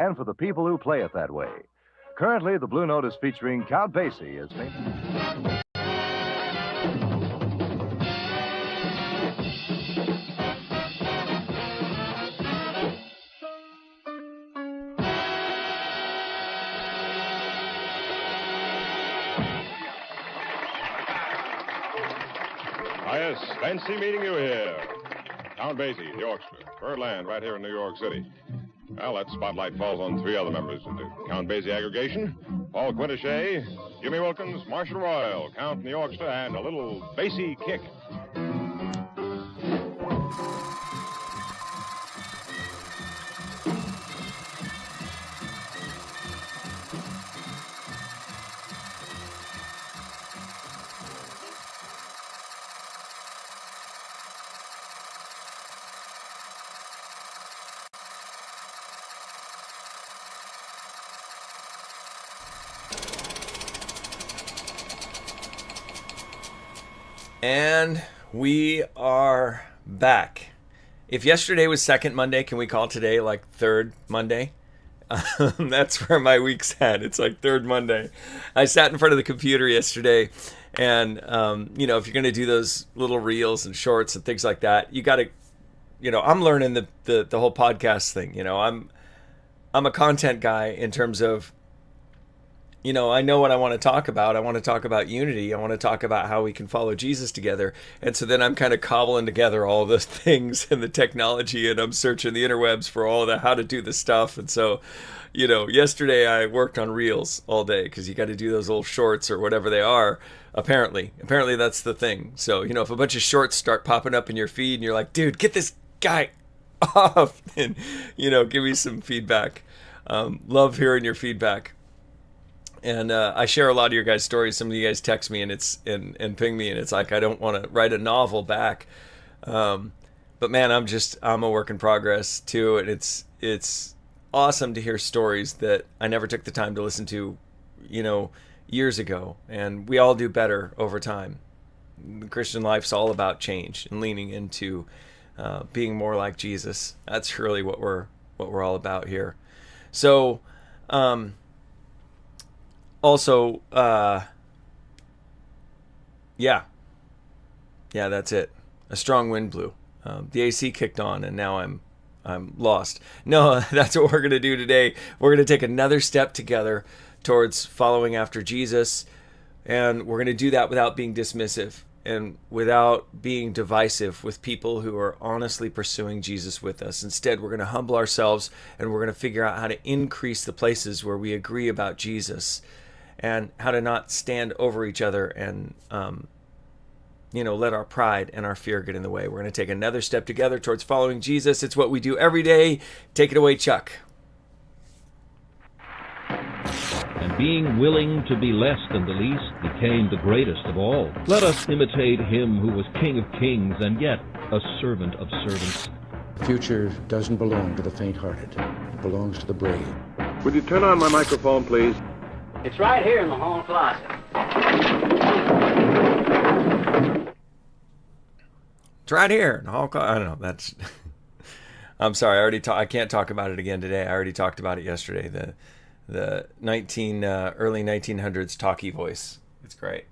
and for the people who play it that way. Currently, the Blue Note is featuring Count Basie as famous. Yes, fancy meeting you here. Count Basie, the orchestra. Birdland, right here in New York City. Well, that spotlight falls on three other members of the Count Basie aggregation. Paul Quintachet, Jimmy Wilkins, Marshall Royal, Count in the orchestra, and a little Basie kick. And we are back. If yesterday was second Monday, can we call today like third Monday? That's where my week's at. It's like third Monday. I sat in front of the computer yesterday, and if you're going to do those little reels and shorts and things like that, you got to, I'm learning the whole podcast thing. I'm a content guy in terms of, I know what I want to talk about. I want to talk about unity. I want to talk about how we can follow Jesus together. And so then I'm kind of cobbling together all those things and the technology, and I'm searching the interwebs for all the how to do the stuff. And so, yesterday I worked on reels all day because you got to do those little shorts or whatever they are. Apparently that's the thing. So, if a bunch of shorts start popping up in your feed and you're like, dude, get this guy off, and, give me some feedback. Love hearing your feedback. And I share a lot of your guys' stories. Some of you guys text me and ping me, and it's like I don't want to write a novel back. But man, I'm a work in progress too, and it's awesome to hear stories that I never took the time to listen to, years ago. And we all do better over time. The Christian life's all about change and leaning into being more like Jesus. That's really what we're all about here. So. Also, yeah, that's it. A strong wind blew. The AC kicked on, and now I'm lost. No, that's what we're going to do today. We're going to take another step together towards following after Jesus, and we're going to do that without being dismissive and without being divisive with people who are honestly pursuing Jesus with us. Instead, we're going to humble ourselves, and we're going to figure out how to increase the places where we agree about Jesus, and how to not stand over each other and, let our pride and our fear get in the way. We're going to take another step together towards following Jesus. It's what we do every day. Take it away, Chuck. And being willing to be less than the least became the greatest of all. Let us imitate him who was King of Kings and yet a servant of servants. The future doesn't belong to the faint-hearted. It belongs to the brave. Would you turn on my microphone, please? It's right here in the hall closet. It's right here in the hall closet. I don't know. That's. I'm sorry. I can't talk about it again today. I already talked about it yesterday. The early 1900s talkie voice. It's great.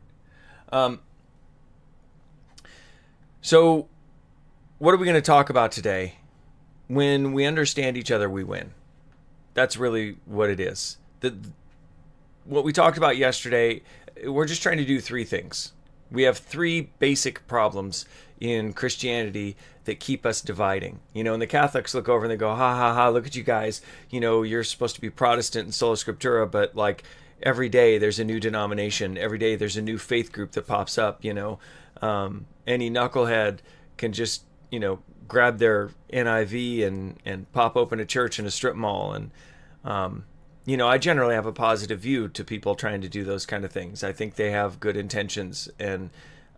So, what are we going to talk about today? When we understand each other, we win. That's really what it is. What we talked about yesterday, we're just trying to do three things. We have three basic problems in Christianity that keep us dividing. And the Catholics look over and they go, ha, ha, ha, look at you guys. You're supposed to be Protestant and sola scriptura, but like every day there's a new denomination. Every day there's a new faith group that pops up, Any knucklehead can just, grab their NIV and pop open a church in a strip mall. And, I generally have a positive view to people trying to do those kind of things. I think they have good intentions, and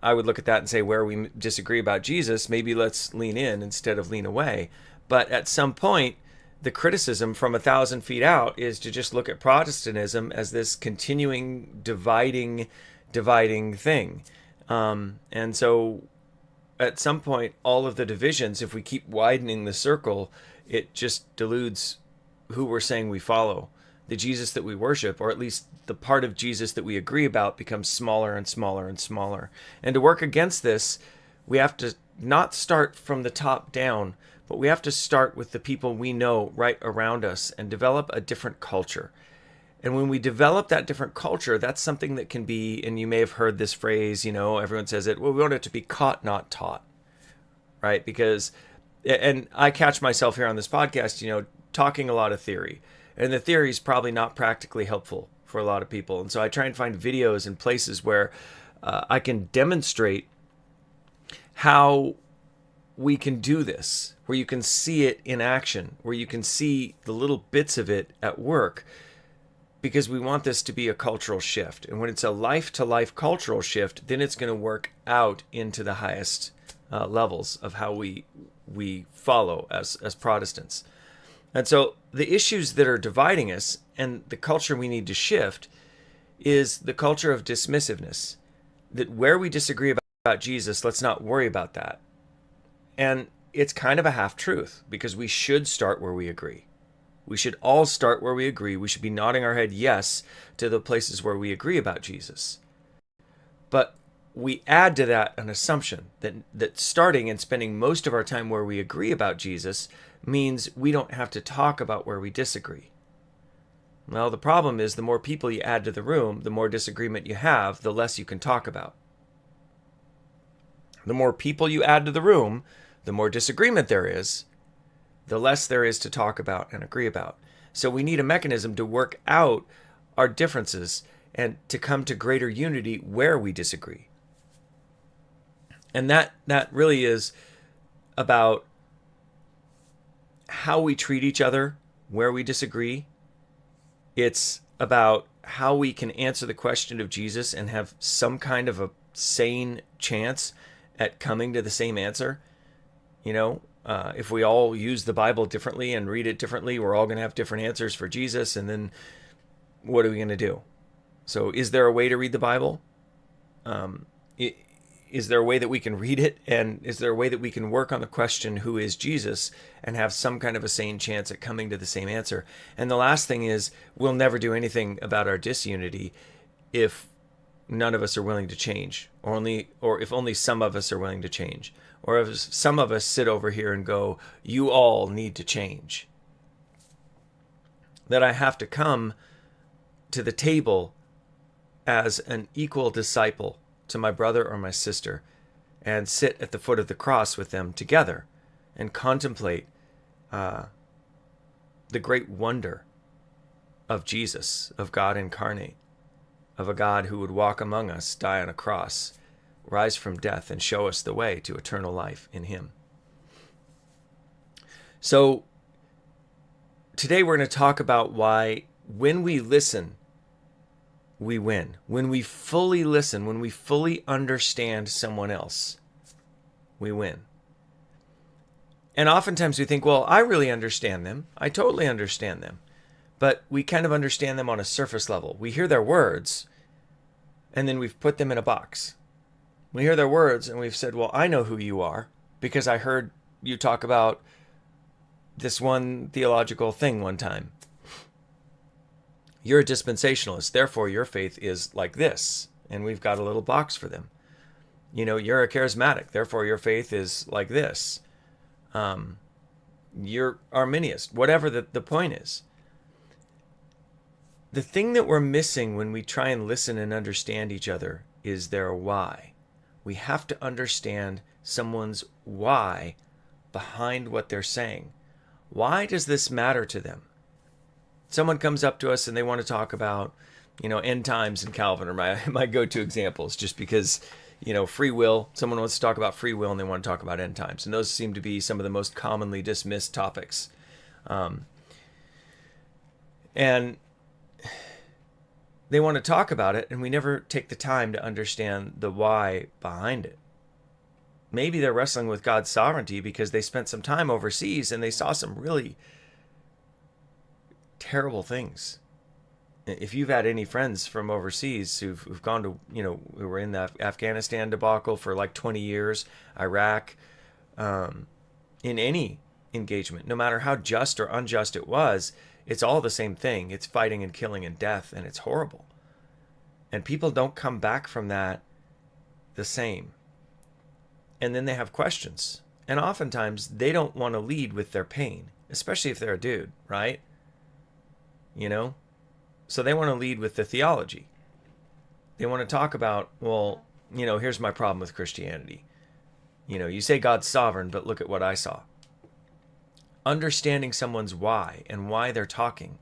I would look at that and say, where we disagree about Jesus, maybe let's lean in instead of lean away. But at some point, the criticism from 1,000 feet out is to just look at Protestantism as this continuing dividing thing. And so at some point, all of the divisions, if we keep widening the circle, it just deludes who we're saying we follow, the Jesus that we worship, or at least the part of Jesus that we agree about, becomes smaller and smaller and smaller. And to work against this, we have to not start from the top down, but we have to start with the people we know right around us and develop a different culture. And when we develop that different culture, that's something that can be, and you may have heard this phrase, everyone says it, well, we want it to be caught, not taught, right? Because, and I catch myself here on this podcast, talking a lot of theory. And the theory is probably not practically helpful for a lot of people. And so I try and find videos and places where I can demonstrate how we can do this, where you can see it in action, where you can see the little bits of it at work, because we want this to be a cultural shift. And when it's a life-to-life cultural shift, then it's going to work out into the highest levels of how we follow as Protestants. And so the issues that are dividing us and the culture we need to shift is the culture of dismissiveness, that where we disagree about Jesus, let's not worry about that. And it's kind of a half-truth, because we should start where we agree. We should all start where we agree. We should be nodding our head yes to the places where we agree about Jesus. But we add to that an assumption that starting and spending most of our time where we agree about Jesus means we don't have to talk about where we disagree. Well, the problem is the more people you add to the room, the more disagreement you have, the less you can talk about. The more people you add to the room, the more disagreement there is, the less there is to talk about and agree about. So we need a mechanism to work out our differences and to come to greater unity where we disagree. And that really is about how we treat each other where we disagree. It's about how we can answer the question of Jesus and have some kind of a sane chance at coming to the same answer. If we all use the Bible differently and read it differently, we're all going to have different answers for Jesus. And then what are we going to do? So is there a way to read the Bible? Is there a way that we can read it? And is there a way that we can work on the question, who is Jesus, and have some kind of a sane chance at coming to the same answer? And the last thing is, we'll never do anything about our disunity if none of us are willing to change, or if only some of us are willing to change, or if some of us sit over here and go, you all need to change. That I have to come to the table as an equal disciple to my brother or my sister and sit at the foot of the cross with them together and contemplate the great wonder of Jesus, of God incarnate, of a God who would walk among us, die on a cross, rise from death, and show us the way to eternal life in him. So today we're going to talk about why when we listen, we win. When we fully listen, when we fully understand someone else, we win. And oftentimes we think, well, I really understand them. I totally understand them. But we kind of understand them on a surface level. We hear their words, and then we've put them in a box. We hear their words, and we've said, well, I know who you are because I heard you talk about this one theological thing one time. You're a dispensationalist, therefore your faith is like this. And we've got a little box for them. You're a charismatic, therefore your faith is like this. You're Arminian, whatever the point is. The thing that we're missing when we try and listen and understand each other is their why. We have to understand someone's why behind what they're saying. Why does this matter to them? Someone comes up to us and they want to talk about, end times and Calvin are my go-to examples, just because, free will. Someone wants to talk about free will and they want to talk about end times. And those seem to be some of the most commonly dismissed topics. And they want to talk about it, and we never take the time to understand the why behind it. Maybe they're wrestling with God's sovereignty because they spent some time overseas and they saw some really terrible things. If you've had any friends from overseas who've gone to, who were in the Afghanistan debacle for like 20 years, Iraq, in any engagement. No matter how just or unjust it was, it's all the same thing. It's fighting and killing and death, and it's horrible. And people don't come back from that the same. And then they have questions. And oftentimes they don't want to lead with their pain, especially if they're a dude, right? You know? So they want to lead with the theology. They want to talk about, well, you know, here's my problem with Christianity. You know, you say God's sovereign, but look at what I saw. Understanding someone's why and why they're talking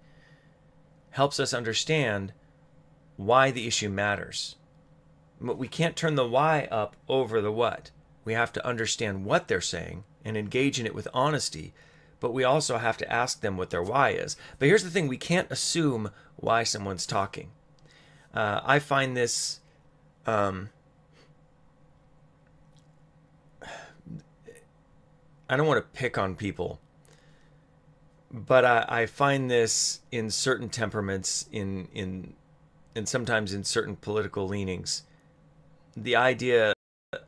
helps us understand why the issue matters. But we can't turn the why up over the what. We have to understand what they're saying and engage in it with honesty, but we also have to ask them what their why is. But here's the thing, we can't assume why someone's talking. I find this I don't want to pick on people, but I find this in certain temperaments, in sometimes in certain political leanings, the idea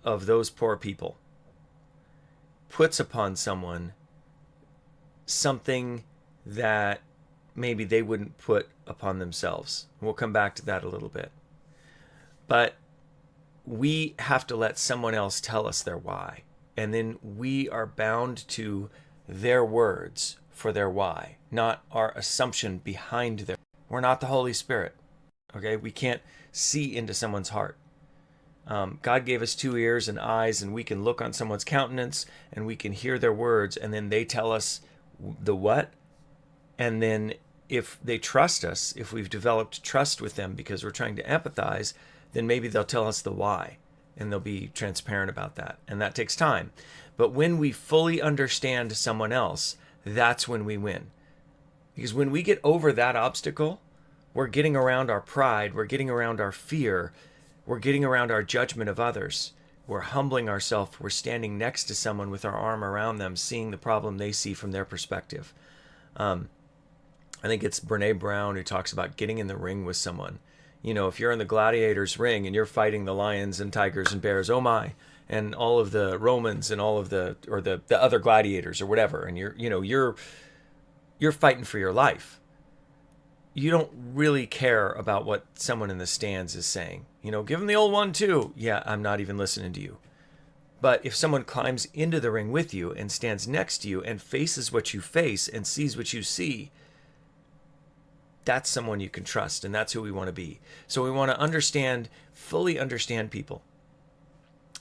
of those poor people puts upon someone something that maybe they wouldn't put upon themselves. We'll come back to that a little bit. But we have to let someone else tell us their why. And then we are bound to their words for their why, not our assumption behind their. We're not the Holy Spirit. Okay? We can't see into someone's heart. God gave us 2 ears and eyes, and we can look on someone's countenance and we can hear their words, and then they tell us the what. And then if they trust us, if we've developed trust with them because we're trying to empathize, then maybe they'll tell us the why, and they'll be transparent about that. And that takes time. But when we fully understand someone else, that's when we win. Because when we get over that obstacle, we're getting around our pride, we're getting around our fear, we're getting around our judgment of others. We're humbling ourselves. We're standing next to someone with our arm around them, seeing the problem they see from their perspective. I think it's Brene Brown who talks about getting in the ring with someone. You know, if you're in the gladiators ring and you're fighting the lions and tigers and bears, oh my, and all of the Romans and all of the other gladiators or whatever, and you're fighting for your life. You don't really care about what someone in the stands is saying. You know, give them the old 1-2. Yeah, I'm not even listening to you. But if someone climbs into the ring with you and stands next to you and faces what you face and sees what you see, that's someone you can trust, and that's who we want to be. So we want to understand, fully understand people.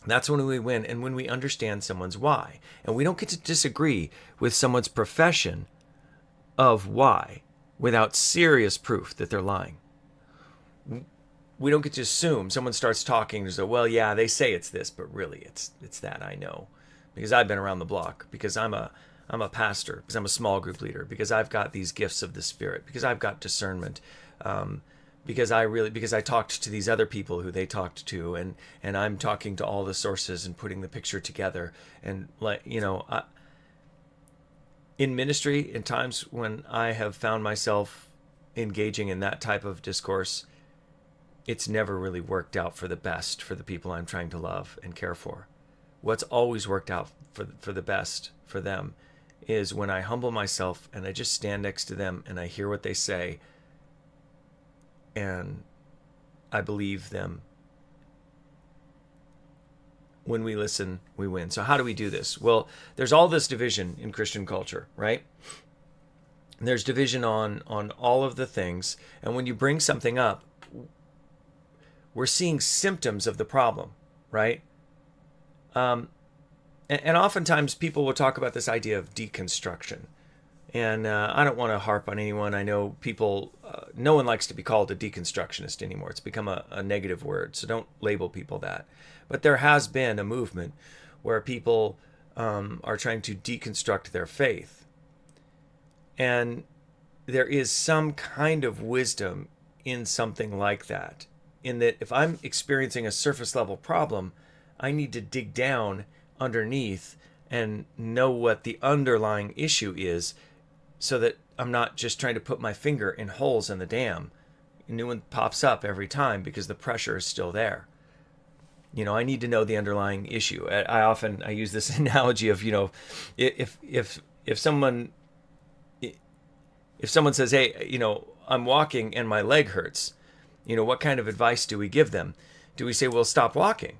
That's when we win, and when we understand someone's why. And we don't get to disagree with someone's profession of why without serious proof that they're lying. We don't get to assume someone starts talking and say, well, yeah, they say it's this, but really it's that, I know. Because I've been around the block, because I'm a pastor, because I'm a small group leader, because I've got these gifts of the Spirit, because I've got discernment, because I talked to these other people who they talked to, and I'm talking to all the sources and putting the picture together. And in ministry, in times when I have found myself engaging in that type of discourse, it's never really worked out for the best for the people I'm trying to love and care for. What's always worked out for the best for them is when I humble myself and I just stand next to them and I hear what they say and I believe them. When we listen, we win. So how do we do this? Well, there's all this division in Christian culture, right? There's division on all of the things. And when you bring something up, we're seeing symptoms of the problem, right? And oftentimes people will talk about this idea of deconstruction. And I don't want to harp on anyone. I know people, no one likes to be called a deconstructionist anymore. It's become a negative word, so don't label people that. But there has been a movement where people are trying to deconstruct their faith. And there is some kind of wisdom in something like that, in that if I'm experiencing a surface level problem, I need to dig down underneath and know what the underlying issue is so that I'm not just trying to put my finger in holes in the dam. A new one pops up every time because the pressure is still there. You know, I need to know the underlying issue. I use this analogy of, if if someone says, hey, I'm walking and my leg hurts, what kind of advice do we give them? Do we say, well, stop walking?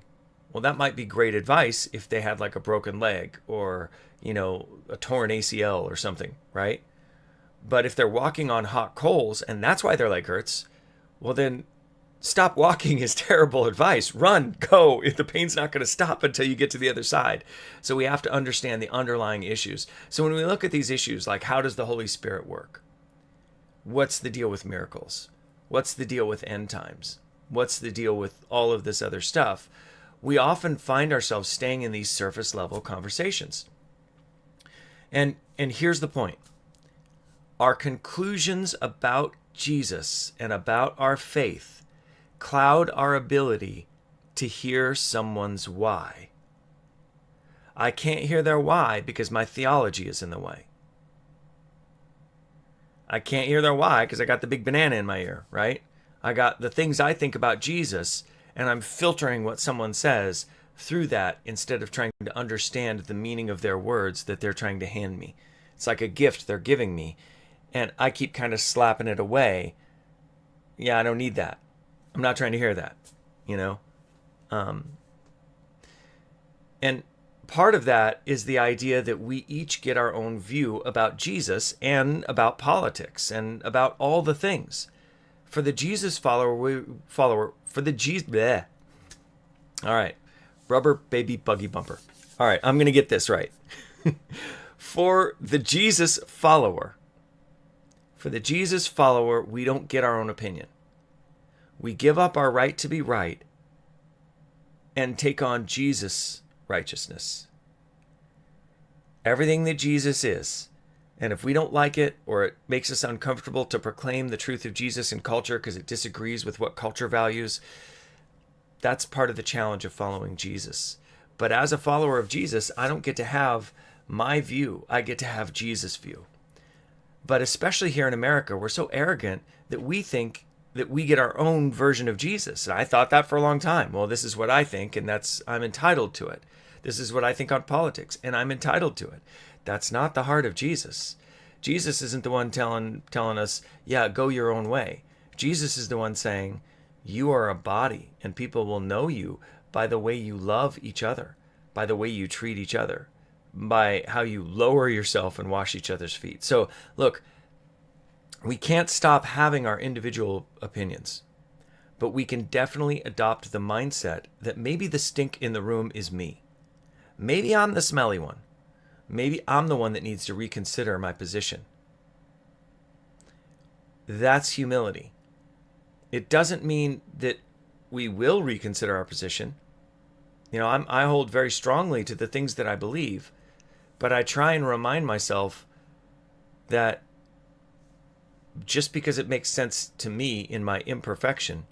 Well, that might be great advice if they had like a broken leg or, a torn ACL or something, right? But if they're walking on hot coals and that's why their leg hurts, well, then stop walking is terrible advice. Run, go. The pain's not going to stop until you get to the other side. So we have to understand the underlying issues. So when we look at these issues, like how does the Holy Spirit work? What's the deal with miracles? What's the deal with end times? What's the deal with all of this other stuff? We often find ourselves staying in these surface level conversations. And here's the point. Our conclusions about Jesus and about our faith cloud our ability to hear someone's why. I can't hear their why because my theology is in the way. I can't hear their why because I got the big banana in my ear, right? I got the things I think about Jesus, and I'm filtering what someone says through that instead of trying to understand the meaning of their words that they're trying to hand me. It's like a gift they're giving me, and I keep kind of slapping it away. Yeah, I don't need that. I'm not trying to hear that, And part of that is the idea that we each get our own view about Jesus and about politics and about all the things. For the Jesus follower, bleh. All right, rubber baby buggy bumper. All right, I'm going to get this right. For the Jesus follower, we don't get our own opinion. We give up our right to be right and take on Jesus' righteousness. Everything that Jesus is. And if we don't like it or it makes us uncomfortable to proclaim the truth of Jesus in culture because it disagrees with what culture values, that's part of the challenge of following Jesus. But as a follower of Jesus, I don't get to have my view. I get to have Jesus' view. But especially here in America, we're so arrogant that we think that we get our own version of Jesus. And I thought that for a long time. Well, this is what I think, and I'm entitled to it. This is what I think on politics, and I'm entitled to it. That's not the heart of Jesus. Jesus isn't the one telling us, yeah, go your own way. Jesus is the one saying, you are a body, and people will know you by the way you love each other, by the way you treat each other, by how you lower yourself and wash each other's feet. So, look, we can't stop having our individual opinions, but we can definitely adopt the mindset that maybe the stink in the room is me. Maybe I'm the smelly one. Maybe I'm the one that needs to reconsider my position. That's humility. It doesn't mean that we will reconsider our position. I hold very strongly to the things that I believe, but I try and remind myself that just because it makes sense to me in my imperfection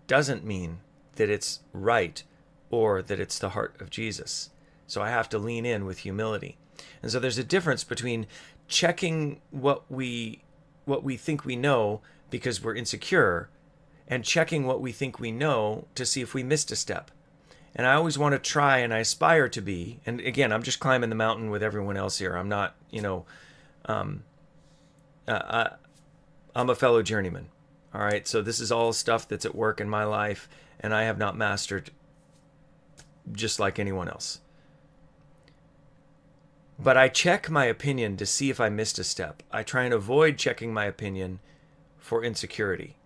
doesn't mean that it's right or that it's the heart of Jesus. So I have to lean in with humility. And so there's a difference between checking what we think we know because we're insecure and checking what we think we know to see if we missed a step. And I always want to try, and I aspire to be, and again, I'm just climbing the mountain with everyone else here. I'm not, I'm a fellow journeyman. All right. So this is all stuff that's at work in my life, and I have not mastered just like anyone else. But I check my opinion to see if I missed a step. I try and avoid checking my opinion for insecurity.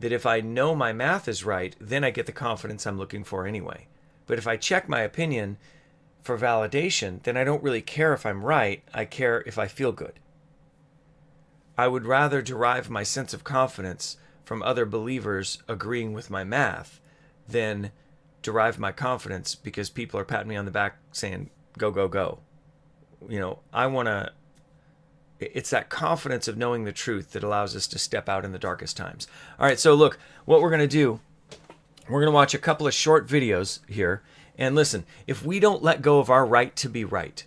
That if I know my math is right, then I get the confidence I'm looking for anyway. But if I check my opinion for validation, then I don't really care if I'm right. I care if I feel good. I would rather derive my sense of confidence from other believers agreeing with my math than derive my confidence because people are patting me on the back saying, go, go, go. It's that confidence of knowing the truth that allows us to step out in the darkest times. All right, so look, what we're going to do, we're going to watch a couple of short videos here. And listen, if we don't let go of our right to be right,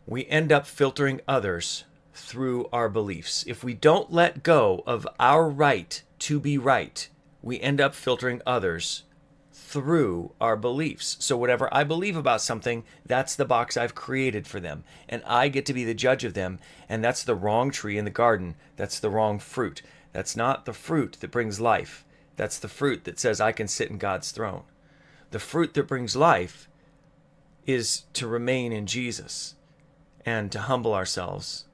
we end up filtering others through our beliefs. If we don't let go of our right to be right, we end up filtering others through our beliefs. So whatever I believe about something, that's the box I've created for them. And I get to be the judge of them. And that's the wrong tree in the garden. That's the wrong fruit. That's not the fruit that brings life. That's the fruit that says I can sit in God's throne. The fruit that brings life is to remain in Jesus and to humble ourselves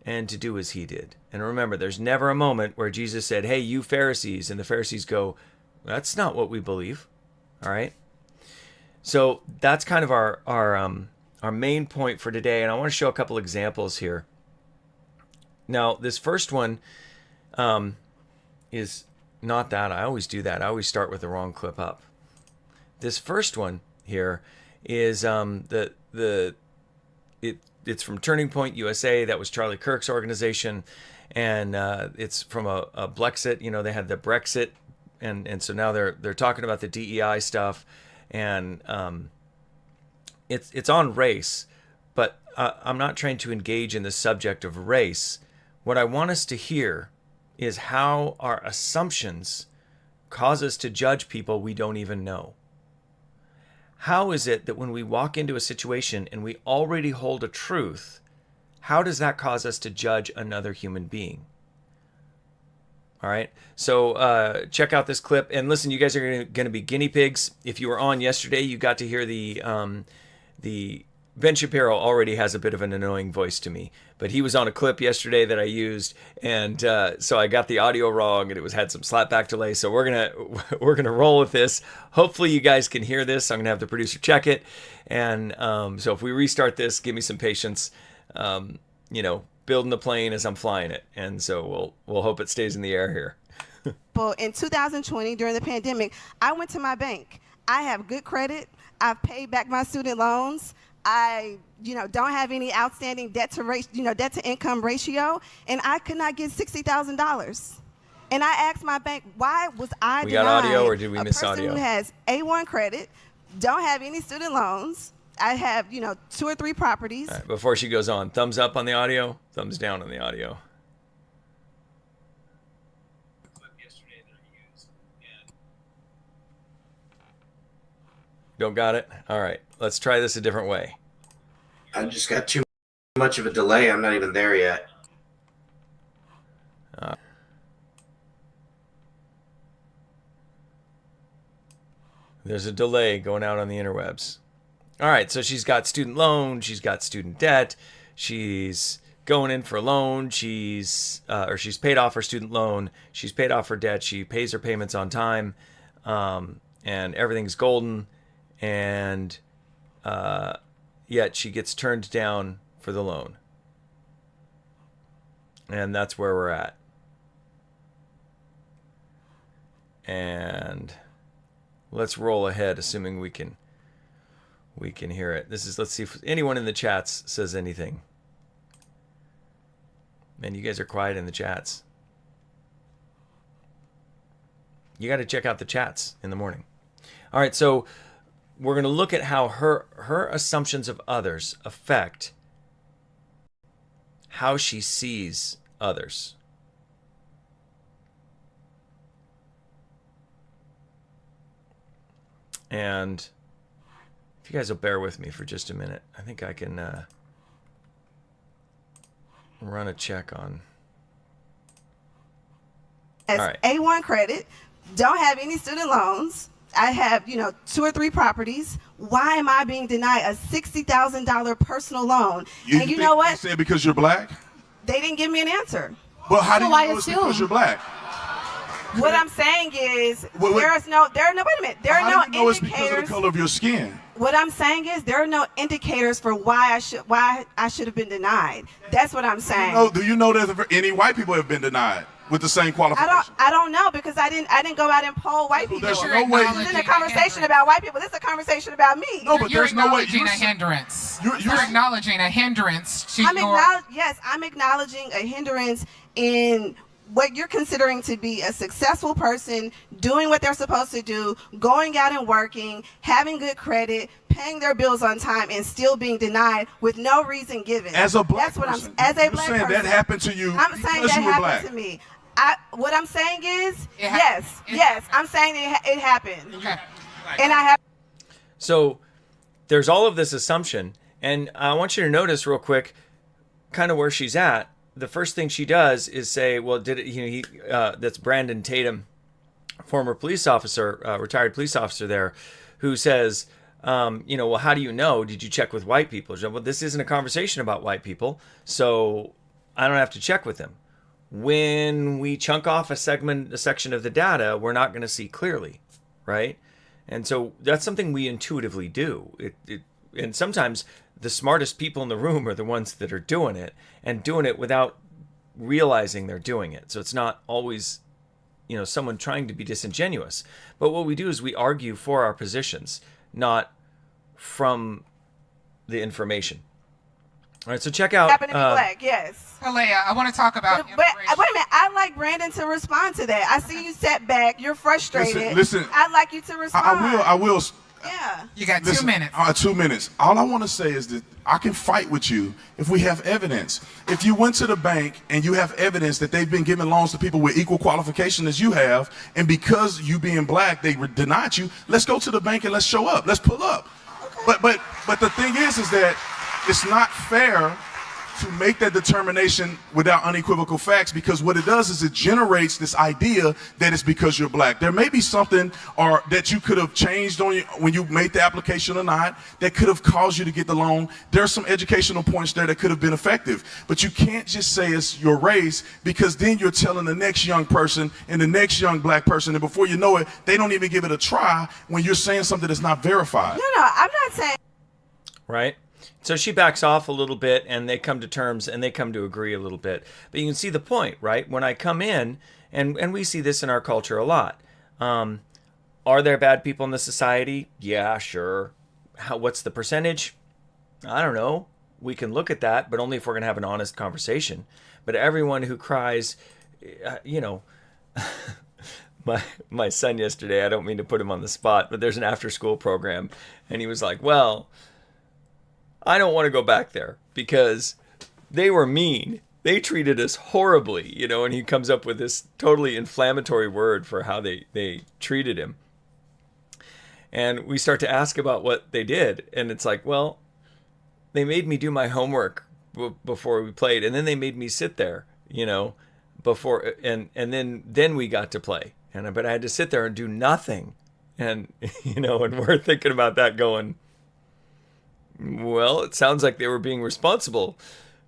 and to do as he did. And remember, there's never a moment where Jesus said, hey, you Pharisees, and the Pharisees go, that's not what we believe. All right. So that's kind of our main point for today. And I want to show a couple examples here. Now, this first one is not that. I always do that. I always start with the wrong clip up. This first one here is it's from Turning Point USA. That was Charlie Kirk's organization. And it's from a Brexit. You know, they had the Brexit. And so now they're talking about the DEI stuff, and it's on race, but I'm not trying to engage in the subject of race. What I want us to hear is how our assumptions cause us to judge people we don't even know. How is it that when we walk into a situation and we already hold a truth, how does that cause us to judge another human being? All right, so check out this clip. And listen, you guys are going to be guinea pigs. If you were on yesterday, you got to hear the Ben Shapiro already has a bit of an annoying voice to me. But he was on a clip yesterday that I used, and so I got the audio wrong, and it had some slapback delay. So we're gonna roll with this. Hopefully you guys can hear this. I'm gonna have the producer check it, and so if we restart this, give me some patience. Building the plane as I'm flying it, and so we'll hope it stays in the air here. In 2020, during the pandemic, I went to my bank. I have good credit. I've paid back my student loans. I, don't have any outstanding debt to income ratio, and I could not get $60,000. And I asked my bank, why was I denied? We got audio, or did we miss audio? A person who has A1 credit, don't have any student loans. I have, 2 or 3 properties. All right, before she goes on, thumbs up on the audio, thumbs down on the audio. Don't got it? All right, let's try this a different way. I just got too much of a delay. I'm not even there yet. There's a delay going out on the interwebs. All right, so she's got student loan, she's got student debt, she's going in for a loan, she's paid off her student loan, she's paid off her debt, she pays her payments on time, and everything's golden, and yet she gets turned down for the loan. And that's where we're at. And let's roll ahead, assuming we can hear it. Let's see if anyone in the chats says anything. Man, you guys are quiet in the chats. You got to check out the chats in the morning. All right, so we're going to look at how her assumptions of others affect how she sees others. And if you guys will bear with me for just a minute, I think I can run a check on. As all right. A1 credit, don't have any student loans. I have, 2 or 3 properties. Why am I being denied a $60,000 personal loan? And you know what? They said because you're black? They didn't give me an answer. Well, how do you know it's because you're black? What I'm saying is, wait a minute, there are no indicators. It's because of the color of your skin? What I'm saying is, there are no indicators for why I should have been denied. That's what I'm saying. Do you know that any white people have been denied with the same qualifications? I don't know, because I didn't go out and poll white people. There's no way. This isn't a conversation about white people. This is a conversation about me. No, but there's no way. You're acknowledging a hindrance. You're acknowledging a hindrance to Yes, I'm acknowledging a hindrance in what you're considering to be a successful person, doing what they're supposed to do, going out and working, having good credit, paying their bills on time, and still being denied with no reason given. As a black person, as a black person, that happened to you. I'm saying that happened to me. What I'm saying is, yes, I'm saying it happened. Okay. And I have. So there's all of this assumption, and I want you to notice real quick, kind of where she's at. The first thing she does is say, "Well, did it?" You know, that's Brandon Tatum, former police officer, retired police officer there, who says, you know, well, how do you know? Did you check with white people? Well, this isn't a conversation about white people, so I don't have to check with them. When we chunk off a section of the data, we're not going to see clearly, right? And so that's something we intuitively do. And sometimes the smartest people in the room are the ones that are doing it, and doing it without realizing they're doing it. So it's not always, you know, someone trying to be disingenuous. But what we do is we argue for our positions, not from the information. All right, so check out. Happen to be black, yes. Alea, I want to talk about. But wait a minute, I'd like Brandon to respond to that. I see you sat back. You're frustrated. Listen. I'd like you to respond. I will. Yeah. You got 2 minutes. 2 minutes. All I want to say is that I can fight with you if we have evidence. If you went to the bank and you have evidence that they've been giving loans to people with equal qualification as you have, and because you being black, they denied you, let's go to the bank and let's show up. Let's pull up. Okay. But the thing is that it's not fair to make that determination without unequivocal facts, because what it does is it generates this idea that it's because you're black. There may be something or that you could have changed on you when you made the application or not that could have caused you to get the loan. There are some educational points there that could have been effective, but you can't just say it's your race, because then you're telling the next young person and the next young black person, and before you know it, they don't even give it a try when you're saying something that's not verified. No, I'm not saying. Right. So she backs off a little bit, and they come to terms, and they come to agree a little bit. But you can see the point, right? When I come in, and we see this in our culture a lot. Are there bad people in the society? Yeah, sure. What's the percentage? I don't know. We can look at that, but only if we're going to have an honest conversation. But everyone who cries, you know, my son yesterday, I don't mean to put him on the spot, but there's an after-school program, and he was like, well, I don't want to go back there because they were mean. They treated us horribly, you know, and he comes up with this totally inflammatory word for how they treated him. And we start to ask about what they did. And it's like, well, they made me do my homework before we played. And then they made me sit there, you know, before. And then we got to play. But I had to sit there and do nothing. And, you know, and we're thinking about that going, well, it sounds like they were being responsible.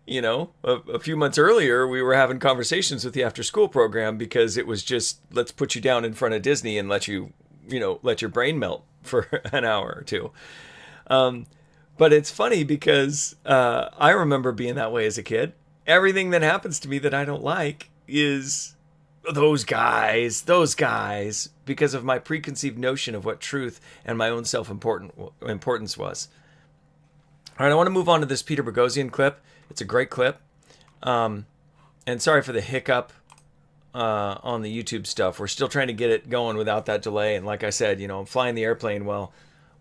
You know, a few months earlier, we were having conversations with the after-school program because it was just, let's put you down in front of Disney and let you, you know, let your brain melt for an hour or two. But it's funny because I remember being that way as a kid. Everything that happens to me that I don't like is those guys, because of my preconceived notion of what truth and my own self-importance was. All right, I want to move on to this Peter Boghossian clip. It's a great clip. And sorry for the hiccup on the YouTube stuff. We're still trying to get it going without that delay. And like I said, you know, I'm flying the airplane while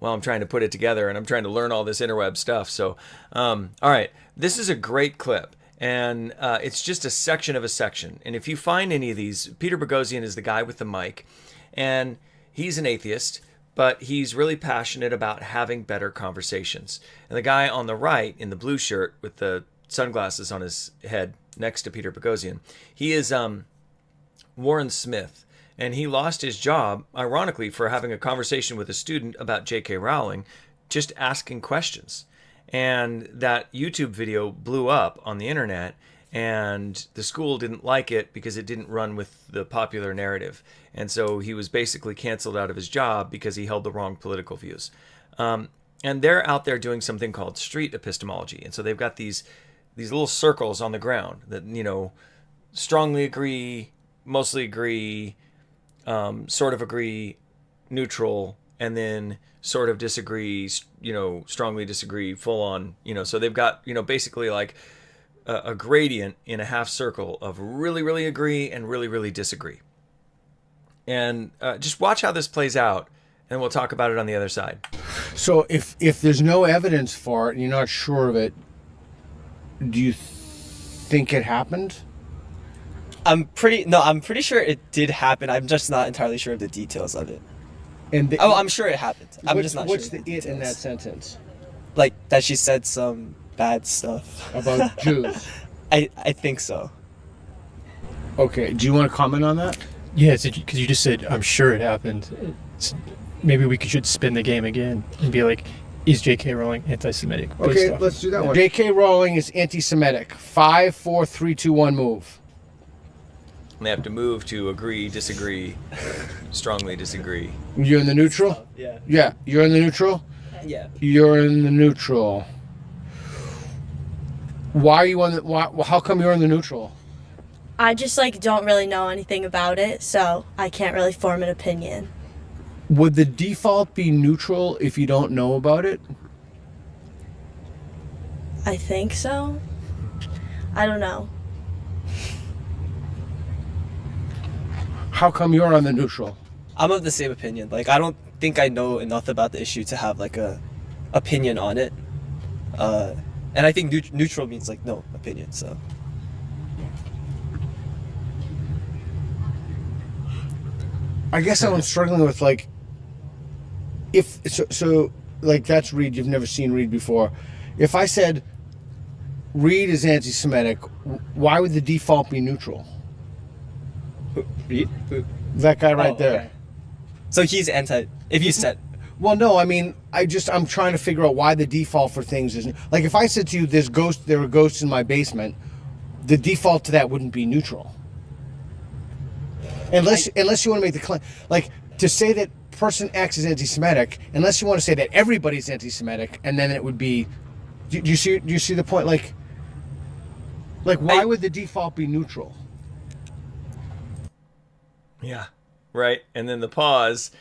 I'm trying to put it together, and I'm trying to learn all this interweb stuff. So, all right, this is a great clip. And it's just a section of a section. And if you find any of these, Peter Boghossian is the guy with the mic. And he's an atheist, but he's really passionate about having better conversations. And the guy on the right in the blue shirt with the sunglasses on his head next to Peter Boghossian, he is Warren Smith. And he lost his job, ironically, for having a conversation with a student about J.K. Rowling, just asking questions. And that YouTube video blew up on the internet, and the school didn't like it because it didn't run with the popular narrative. And so he was basically canceled out of his job because he held the wrong political views. And they're out there doing something called street epistemology. And so they've got these little circles on the ground that, you know, strongly agree, mostly agree, sort of agree, neutral, and then sort of disagree, you know, strongly disagree, full on, you know. So they've got, you know, basically like a gradient in a half circle of really, really agree and really, really disagree. And just watch how this plays out, and we'll talk about it on the other side. So if there's no evidence for it and you're not sure of it, do you think it happened? I'm pretty sure it did happen. I'm just not entirely sure of the details of it. And the, I'm sure it happened. I'm just not what's sure. the it in that sentence? Like that she said some bad stuff About Jews. I think so. Okay. Do you want to comment on that? Yeah, because you just said, I'm sure it happened. Maybe we should spin the game again and be like, is J.K. Rowling anti-Semitic? Okay, let's do that one. J.K. Rowling is anti-Semitic. 5, 4, 3, 2, 1, move. They have to move to agree, disagree, strongly disagree. You're in the neutral? Yeah. Yeah, you're in the neutral? Yeah. You're in the neutral. Why are you on the... how come you're in the neutral? I just don't really know anything about it, so I can't really form an opinion. Would the default be neutral if you don't know about it? I think so. I don't know. How come you're on the neutral? I'm of the same opinion. I don't think I know enough about the issue to have a opinion on it. And I think neutral means no opinion. So. I guess I'm struggling with if so that's Reed. You've never seen Reed before. If I said Reed is anti-Semitic, why would the default be neutral? Reed? That guy right there. Okay. So he's anti. If you said. Well, no. I mean, I'm trying to figure out why the default for things is if I said to you, there are ghosts in my basement, the default to that wouldn't be neutral. Unless you want to make the claim, to say that person X is anti-Semitic, unless you want to say that everybody's anti-Semitic, and then it would be. Do you see the point? Why would the default be neutral? Yeah, right. And then the pause,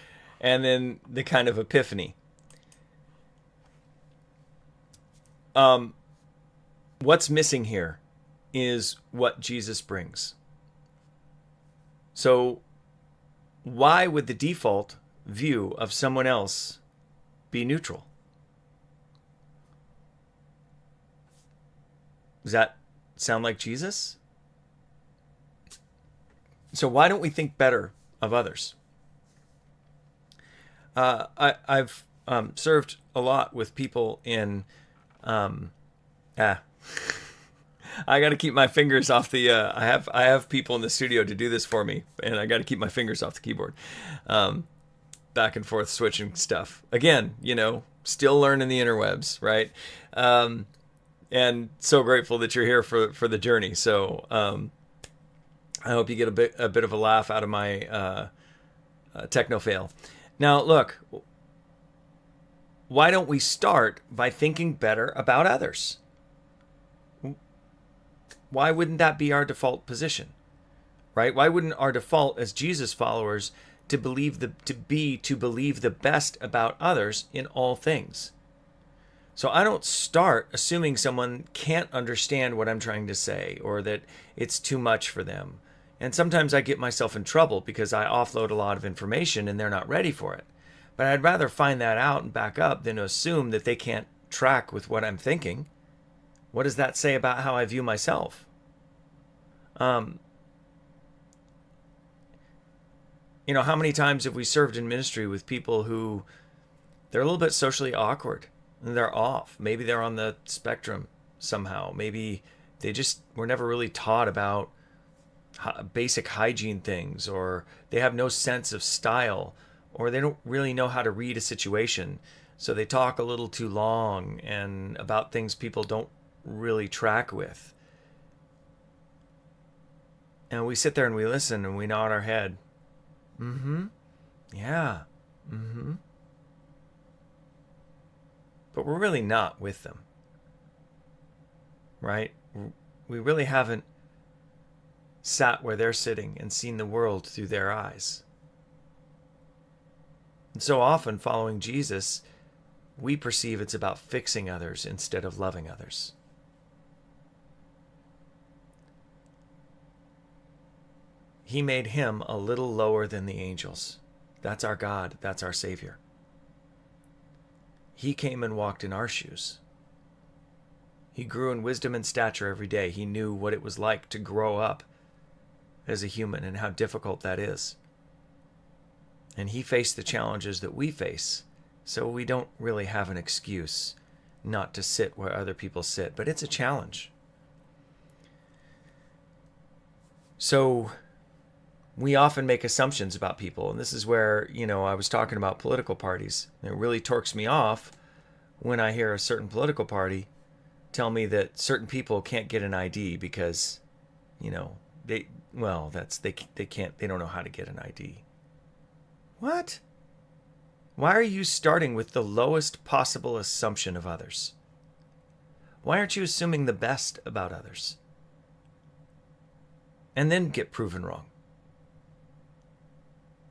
and then the kind of epiphany. What's missing here is what Jesus brings. So why would the default view of someone else be neutral? Does that sound like Jesus? So why don't we think better of others? I've served a lot with people in... I got to keep my fingers off the. I have people in the studio to do this for me, and I got to keep my fingers off the keyboard, back and forth switching stuff. Again, still learning the interwebs, right? And so grateful that you're here for the journey. So I hope you get a bit of a laugh out of my techno fail. Now, look, why don't we start by thinking better about others? Why wouldn't that be our default position, right? Why wouldn't our default as Jesus followers to believe the best about others in all things? So I don't start assuming someone can't understand what I'm trying to say or that it's too much for them. And sometimes I get myself in trouble because I offload a lot of information and they're not ready for it. But I'd rather find that out and back up than to assume that they can't track with what I'm thinking. What does that say about how I view myself? How many times have we served in ministry with people who they're a little bit socially awkward and they're off? Maybe they're on the spectrum somehow. Maybe they just were never really taught about basic hygiene things, or they have no sense of style, or they don't really know how to read a situation. So they talk a little too long and about things people don't really track with. And we sit there and we listen and we nod our head. Mm-hmm. Yeah. Mm-hmm. But we're really not with them. Right? We really haven't sat where they're sitting and seen the world through their eyes. And so often following Jesus, we perceive it's about fixing others instead of loving others. He made him a little lower than the angels. That's our God. That's our Savior. He came and walked in our shoes. He grew in wisdom and stature every day. He knew what it was like to grow up as a human and how difficult that is. And he faced the challenges that we face. So we don't really have an excuse not to sit where other people sit. But it's a challenge. So we often make assumptions about people. And this is where, I was talking about political parties. It really torques me off when I hear a certain political party tell me that certain people can't get an ID because, they don't know how to get an ID. What? Why are you starting with the lowest possible assumption of others? Why aren't you assuming the best about others? And then get proven wrong.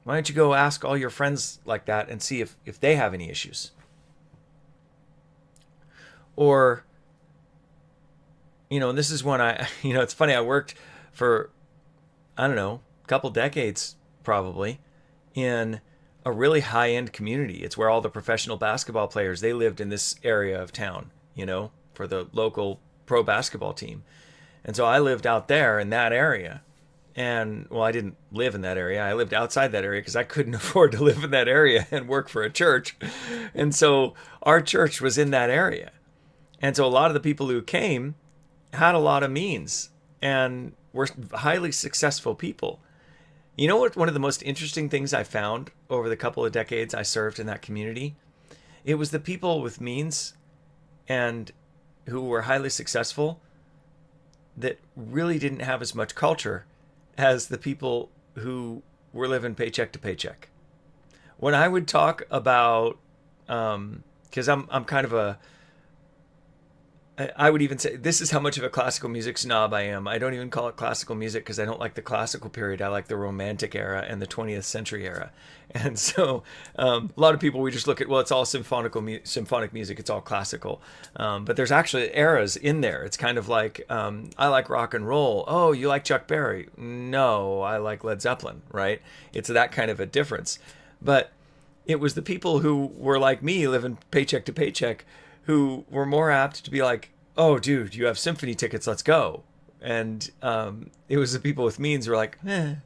Why don't you go ask all your friends like that and see if they have any issues? Or, and this is when it's funny, I worked for, a couple decades probably in a really high-end community. It's where all the professional basketball players, they lived in this area of town, for the local pro basketball team. And so I lived out there in that area. And, I didn't live in that area. I lived outside that area because I couldn't afford to live in that area and work for a church. And so our church was in that area. And so a lot of the people who came had a lot of means and were highly successful people. You know what? One of the most interesting things I found over the couple of decades I served in that community, it was the people with means and who were highly successful that really didn't have as much culture as the people who were living paycheck to paycheck. When I would talk about, because I'm kind of I would even say this is how much of a classical music snob I am. I don't even call it classical music because I don't like the classical period. I like the Romantic era and the 20th century era. And so a lot of people, we just look at, it's all symphonic music. It's all classical. But there's actually eras in there. It's kind of like, I like rock and roll. Oh, you like Chuck Berry? No, I like Led Zeppelin, right? It's that kind of a difference. But it was the people who were like me, living paycheck to paycheck, who were more apt to be like, oh, dude, you have symphony tickets, let's go. And it was the people with means who were like, And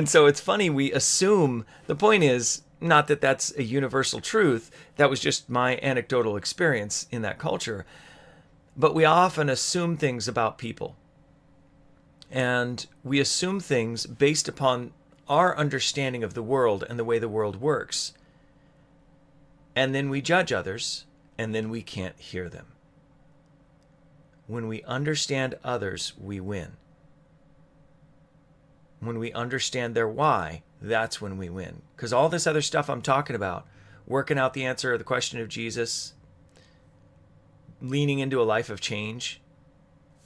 so it's funny, we assume, the point is not that that's a universal truth. That was just my anecdotal experience in that culture. But we often assume things about people. And we assume things based upon our understanding of the world and the way the world works. And then we judge others, and then we can't hear them. When we understand others, we win. When we understand their why, that's when we win. Because all this other stuff I'm talking about, working out the answer of the question of Jesus, leaning into a life of change,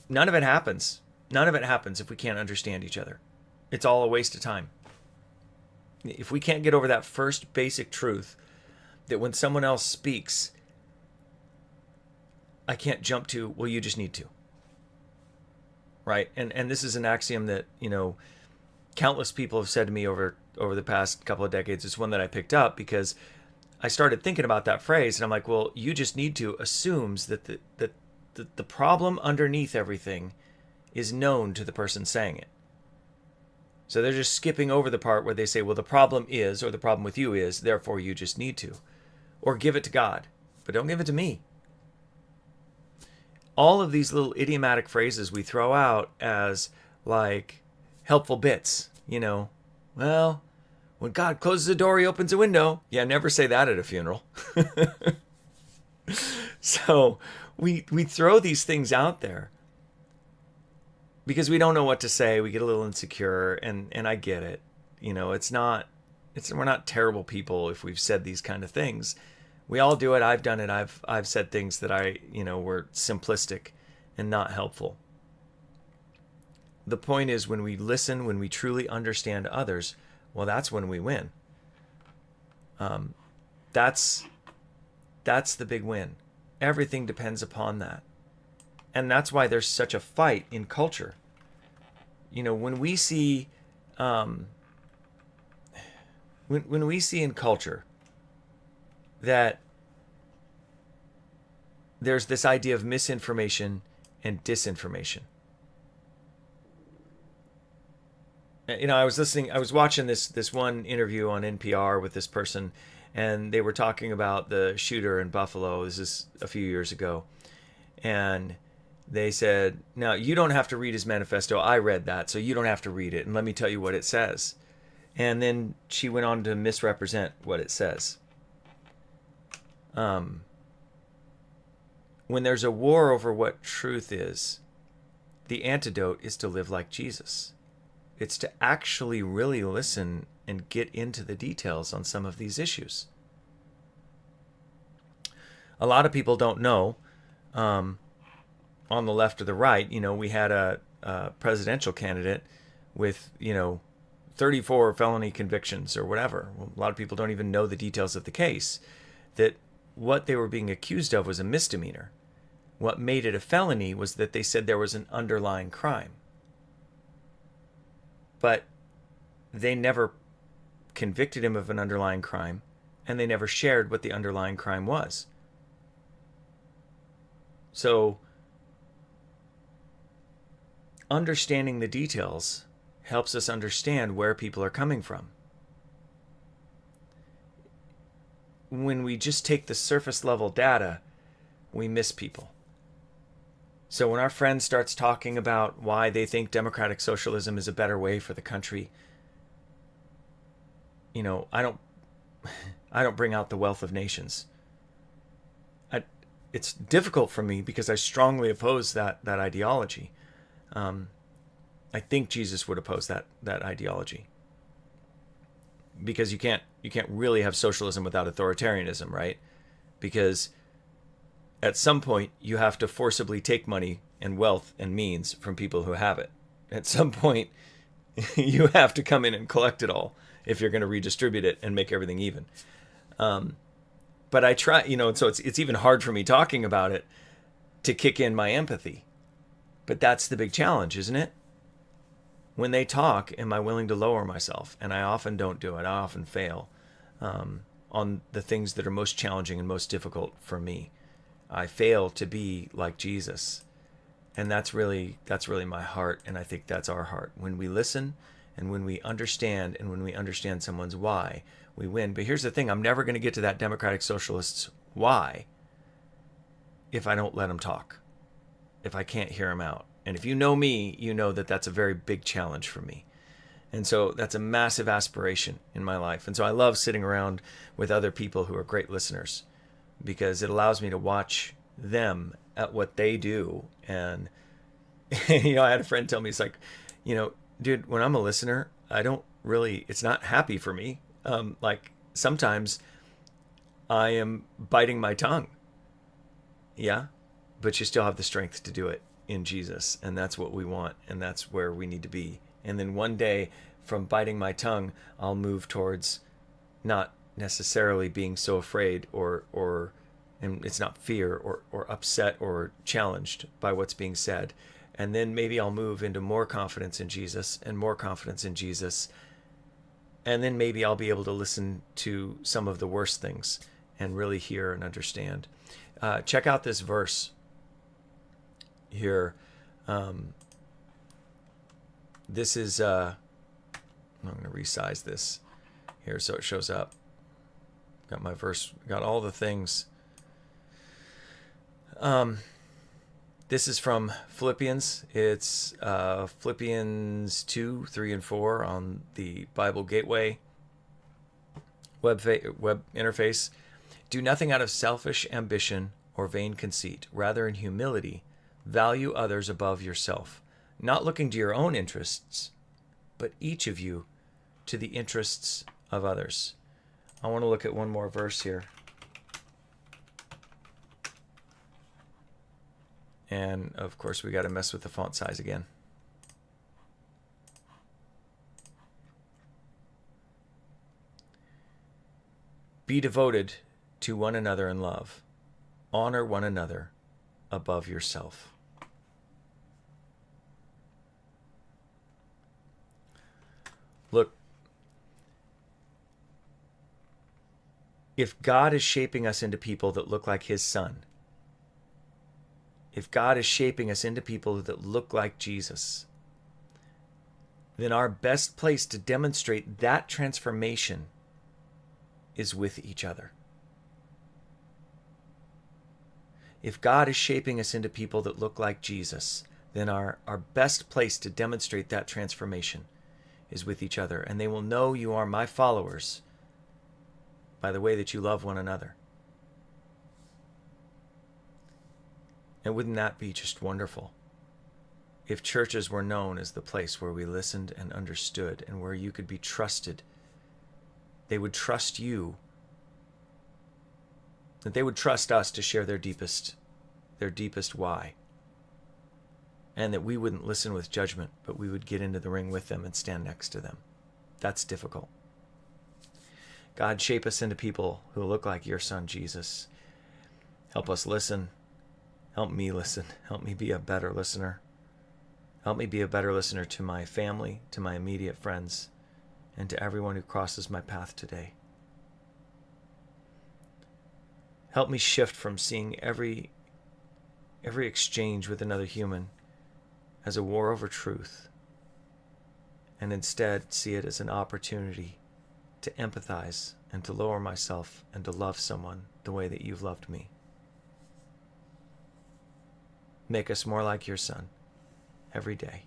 none of it happens. None of it happens if we can't understand each other. It's all a waste of time. If we can't get over that first basic truth, that when someone else speaks, I can't jump to, well, you just need to. Right? And this is an axiom that, countless people have said to me over the past couple of decades. It's one that I picked up because I started thinking about that phrase, and I'm like, well, you just need to assumes that the problem underneath everything is known to the person saying it. So they're just skipping over the part where they say, well, the problem is, or the problem with you is, therefore you just need to. Or give it to God, but don't give it to me. All of these little idiomatic phrases we throw out as like helpful bits, well, when God closes a door, he opens a window. Yeah, never say that at a funeral. So we throw these things out there because we don't know what to say. We get a little insecure, and I get it. We're not terrible people if we've said these kind of things. We all do it. I've done it. I've said things that were simplistic and not helpful. The point is, when we listen, when we truly understand others, well, that's when we win. That's the big win. Everything depends upon that. And that's why there's such a fight in culture. When we see when we see in culture that there's this idea of misinformation and disinformation. I was watching this one interview on NPR with this person, and they were talking about the shooter in Buffalo. This is a few years ago. And they said, now, you don't have to read his manifesto. I read that, so you don't have to read it. And let me tell you what it says. And then she went on to misrepresent what it says. When there's a war over what truth is, the antidote is to live like Jesus. It's to actually really listen and get into the details on some of these issues. A lot of people don't know, on the left or the right, we had a presidential candidate with, 34 felony convictions or whatever. Well, a lot of people don't even know the details of the case, that what they were being accused of was a misdemeanor. What made it a felony was that they said there was an underlying crime. But they never convicted him of an underlying crime, and they never shared what the underlying crime was. So, understanding the details helps us understand where people are coming from. When we just take the surface level data, we miss people. So when our friend starts talking about why they think democratic socialism is a better way for the country, I don't bring out the wealth of nations. It's difficult for me because I strongly oppose that ideology. I think Jesus would oppose that ideology, because you can't really have socialism without authoritarianism, right? Because at some point you have to forcibly take money and wealth and means from people who have it. At some point you have to come in and collect it all if you're going to redistribute it and make everything even. But I try, so it's even hard for me talking about it to kick in my empathy. But that's the big challenge, isn't it? When they talk, am I willing to lower myself? And I often don't do it. I often fail on the things that are most challenging and most difficult for me. I fail to be like Jesus. And that's really my heart, and I think that's our heart. When we listen and when we understand, and when we understand someone's why, we win. But here's the thing, I'm never going to get to that democratic socialist's why if I don't let them talk, if I can't hear them out. And if you know me, you know that that's a very big challenge for me. And so that's a massive aspiration in my life. And so I love sitting around with other people who are great listeners, because it allows me to watch them at what they do. And, I had a friend tell me, it's like, dude, when I'm a listener, it's not happy for me. Like sometimes I am biting my tongue. Yeah. But you still have the strength to do it in Jesus. And that's what we want. And that's where we need to be. And then one day, from biting my tongue, I'll move towards not necessarily being so afraid and it's not fear or upset or challenged by what's being said. And then maybe I'll move into more confidence in Jesus and more confidence in Jesus. And then maybe I'll be able to listen to some of the worst things and really hear and understand. Check out this verse here. This is, I'm going to resize this here so it shows up. Got my verse, got all the things. This is from Philippians. It's Philippians 2, 3, and 4 on the Bible Gateway web interface. Do nothing out of selfish ambition or vain conceit. Rather, in humility, value others above yourself, not looking to your own interests, but each of you to the interests of others. I want to look at one more verse here. And, of course, we got to mess with the font size again. Be devoted to one another in love. Honor one another above yourself. Look, if God is shaping us into people that look like His Son, if God is shaping us into people that look like Jesus, then our best place to demonstrate that transformation is with each other. If God is shaping us into people that look like Jesus, then our best place to demonstrate that transformation is with each other. And they will know you are my followers by the way that you love one another. And wouldn't that be just wonderful? If churches were known as the place where we listened and understood and where you could be trusted, they would trust you, that they would trust us to share their deepest why. And that we wouldn't listen with judgment, but we would get into the ring with them and stand next to them. That's difficult. God, shape us into people who look like your son, Jesus. Help us listen. Help me listen. Help me be a better listener. Help me be a better listener to my family, to my immediate friends, and to everyone who crosses my path today. Help me shift from seeing every exchange with another human as a war over truth, and instead see it as an opportunity to empathize and to lower myself and to love someone the way that you've loved me. Make us more like your son every day.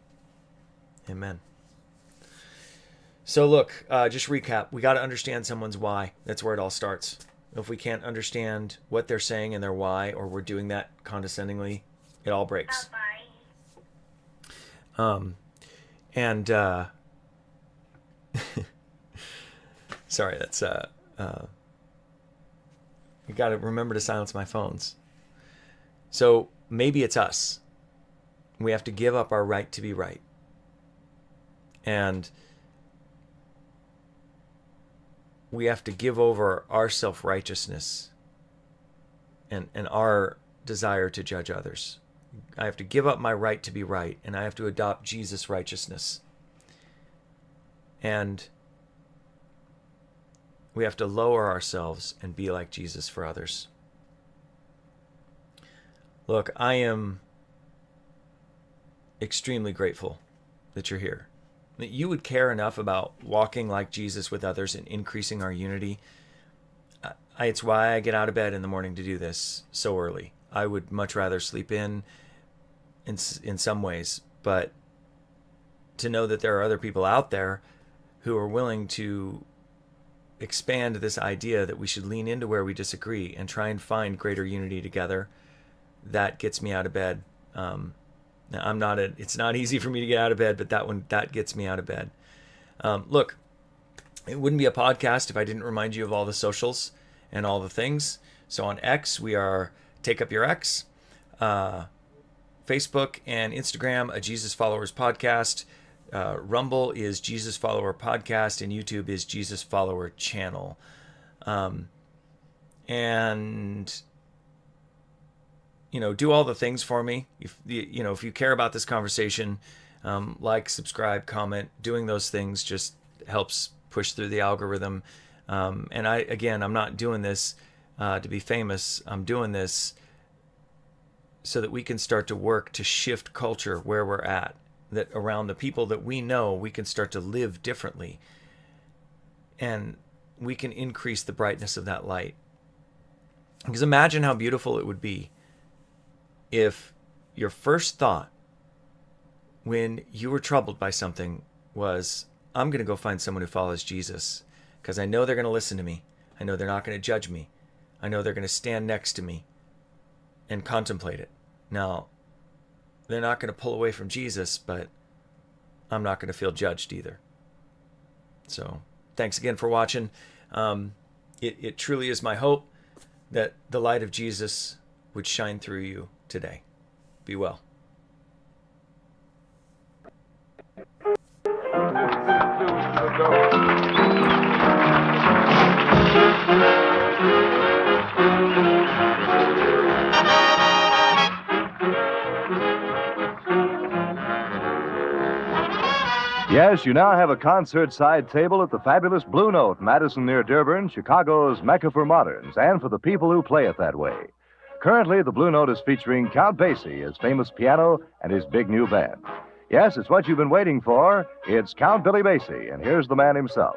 Amen. So look, just recap. We got to understand someone's why. That's where it all starts. If we can't understand what they're saying and their why, or we're doing that condescendingly, it all breaks. Sorry, that's we got to remember to silence my phones. So maybe it's us. We have to give up our right to be right. And we have to give over our self-righteousness and our desire to judge others. I have to give up my right to be right, and I have to adopt Jesus' righteousness. And we have to lower ourselves and be like Jesus for others. Look, I am extremely grateful that you're here. That you would care enough about walking like Jesus with others and increasing our unity. It's why I get out of bed in the morning to do this so early. I would much rather sleep in some ways, but to know that there are other people out there who are willing to expand this idea that we should lean into where we disagree and try and find greater unity together, that gets me out of bed. Now, it's not easy for me to get out of bed, but that gets me out of bed. Look, it wouldn't be a podcast if I didn't remind you of all the socials and all the things. So on X, we are Take Up Your X. Facebook and Instagram, a Jesus Followers Podcast. Rumble is Jesus Follower Podcast, and YouTube is Jesus Follower Channel. And do all the things for me. If you care about this conversation, like, subscribe, comment, doing those things just helps push through the algorithm. And I'm not doing this to be famous. I'm doing this so that we can start to work to shift culture where we're at, that around the people that we know, we can start to live differently. And we can increase the brightness of that light. Because imagine how beautiful it would be if your first thought when you were troubled by something was, I'm going to go find someone who follows Jesus because I know they're going to listen to me. I know they're not going to judge me. I know they're going to stand next to me and contemplate it. Now, they're not going to pull away from Jesus, but I'm not going to feel judged either. So thanks again for watching. It truly is my hope that the light of Jesus would shine through you today. Be well. Yes, you now have a concert side table at the fabulous Blue Note, Madison near Dearborn, Chicago's Mecca for moderns, and for the people who play it that way. Currently, the Blue Note is featuring Count Basie, his famous piano, and his big new band. Yes, it's what you've been waiting for. It's Count Billy Basie, and here's the man himself.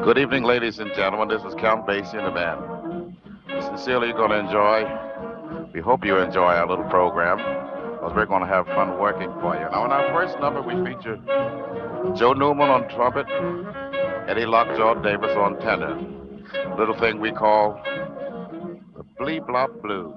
Good evening, ladies and gentlemen. This is Count Basie and the band. Sincerely, you're going to enjoy. We hope you enjoy our little program, because we're going to have fun working for you. Now, in our first number, we feature Joe Newman on trumpet, Eddie Lockjaw Davis on tenor. A little thing we call the Blee Blop Blues.